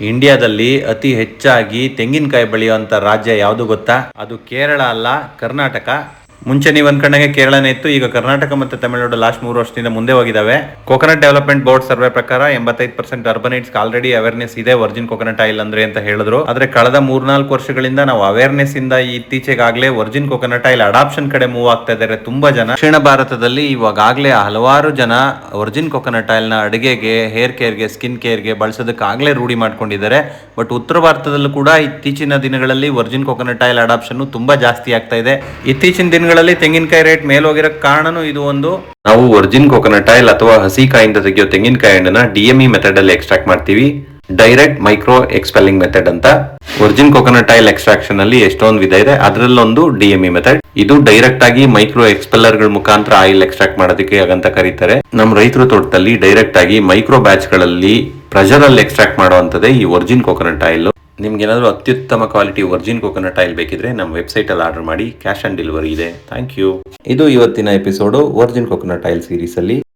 ಇಂಡಿಯಾದಲ್ಲಿ ಅತಿ ಹೆಚ್ಚಾಗಿ ತೆಂಗಿನಕಾಯಿ ಬೆಳೆಯುವಂತ ರಾಜ್ಯ ಯಾವುದು ಗೊತ್ತಾ? ಅದು ಕೇರಳ ಅಲ್ಲ, ಕರ್ನಾಟಕ. ಮುಂಚೆ ನೀವು ಅನ್ಕೊಂಡಂಗೆ ಕೇರಳನೇ ಇತ್ತು, ಈಗ ಕರ್ನಾಟಕ ಮತ್ತು ತಮಿಳುನಾಡು ಲಾಸ್ಟ್ 3 ವರ್ಷದಿಂದ ಮುಂದೆ ಹೋಗಿದಾವೆ. ಕೋಕೋನಟ್ ಡೆವಲಪ್ಮೆಂಟ್ ಬೋರ್ಡ್ ಸರ್ವೆ ಪ್ರಕಾರ 85% ಅರ್ಬನೈಟ್ಸ್ ಆಲ್ರೆಡಿ ಅವೇರ್ನೆಸ್ ಇದೆ ವರ್ಜಿನ್ ಕೋಕೋನಟ್ ಆಯಿಲ್ ಅಂದ್ರೆ ಅಂತ ಹೇಳಿದ್ರು. ಆದ್ರೆ ಕಳೆದ 3-4 ವರ್ಷಗಳಿಂದ ನಾವು ಅವೇರ್ನೆಸ್ ಇಂದ ಇತ್ತೀಚೆಗಾಗ್ಲೇ ವರ್ಜಿನ್ ಕೋಕೋನಟ್ ಆಯಿಲ್ ಅಡಾಪ್ಷನ್ ಕಡೆ ಮೂವ್ ಆಗ್ತಾ ಇದ್ದಾರೆ ತುಂಬಾ ಜನ. ದಕ್ಷಿಣ ಭಾರತದಲ್ಲಿ ಇವಾಗಲೇ ಹಲವಾರು ಜನ ವರ್ಜಿನ್ ಕೋಕೋನಟ್ ಆಯಿಲ್ ನ ಅಡಿಗೆಗೆ, ಹೇರ್ ಕೇರ್ಗೆ, ಸ್ಕಿನ್ ಕೇರ್ಗೆ ಬಳಸೋದಕ್ಕಾಗಲೇ ರೂಢಿ ಮಾಡ್ಕೊಂಡಿದ್ದಾರೆ. ಬಟ್ ಉತ್ತರ ಭಾರತದಲ್ಲೂ ಕೂಡ ಇತ್ತೀಚಿನ ದಿನಗಳಲ್ಲಿ ವರ್ಜಿನ್ ಕೋಕೋನಟ್ ಆಯಿಲ್ ಅಡಾಪ್ಷನ್ ತುಂಬಾ ಜಾಸ್ತಿ ಆಗ್ತಾ ಇದೆ. ಇತ್ತೀಚಿನ ದಿನಗಳಲ್ಲಿ ತೆಂಗಿನಕಾಯಿ ರೇಟ್ ಮೇಲೋಗಿರೋ ಕಾರಣನೂ ಇದು ಒಂದು. ನಾವು ವರ್ಜಿನ್ ಕೋಕೋನಟ್ ಆಯಿಲ್ ಅಥವಾ ಹಸಿ ಕಾಯಿಂದ ತೆಗೆಯೋ ತೆಂಗಿನಕಾಯಿ ಹಣ್ಣನ್ನ DME ಮೆಥಡ್ ಅಲ್ಲಿ ಎಕ್ಸ್ಟ್ರಾಕ್ಟ್ ಮಾಡ್ತೀವಿ. ಡೈರೆಕ್ಟ್ ಮೈಕ್ರೋ ಎಕ್ಸ್ಪೆಲ್ಲಿಂಗ್ ಮೆಥಡ್ ಅಂತ. ವರ್ಜಿನ್ ಕೋಕೋನಟ್ ಆಯಿಲ್ ಎಕ್ಸ್ಟ್ರಾಕ್ಷನ್ ಅಲ್ಲಿ ಎಷ್ಟೊಂದು ವಿಧ ಇದೆ, ಅದರಲ್ಲೊಂದು DME ಮೆಥಡ್. ಇದು ಡೈರೆಕ್ಟ್ ಆಗಿ ಮೈಕ್ರೋ ಎಕ್ಸ್ಪೆಲ್ಲರ್ ಗಳ ಮುಖಾಂತರ ಆಯಿಲ್ ಎಕ್ಸ್ಟ್ರಾಕ್ಟ್ ಮಾಡೋದಕ್ಕೆ ಅಂತ ಕರೀತಾರೆ. ನಮ್ಮ ರೈತರ ತೋಟದಲ್ಲಿ ಡೈರೆಕ್ಟ್ ಆಗಿ ಮೈಕ್ರೋ ಬ್ಯಾಚ್ ಗಳಲ್ಲಿ ಪ್ರೆಷರ್ ಅಲ್ಲಿ ಎಕ್ಸ್ಟ್ರಾಕ್ಟ್ ಮಾಡುವಂತದೇ ಈ ವರ್ಜಿನ್ ಕೋಕೋನಟ್ ಆಯಿಲ್. ನಿಮ್ಗೆ ಏನಾದರೂ ಅತ್ಯುತ್ತಮ ಕ್ವಾಲಿಟಿ ವರ್ಜಿನ್ ಕೋಕೋನಟ್ ಆಯಿಲ್ ಬೇಕಿದ್ರೆ ನಮ್ಮ ವೆಬ್ಸೈಟ್ ಅಲ್ಲಿ ಆರ್ಡರ್ ಮಾಡಿ, ಕ್ಯಾಶ್ ಆನ್ ಡೆಲಿವರಿ ಇದೆ. Thank you. ಇದು ಇವತ್ತಿನ episode virgin coconut oil series ಅಲ್ಲಿ.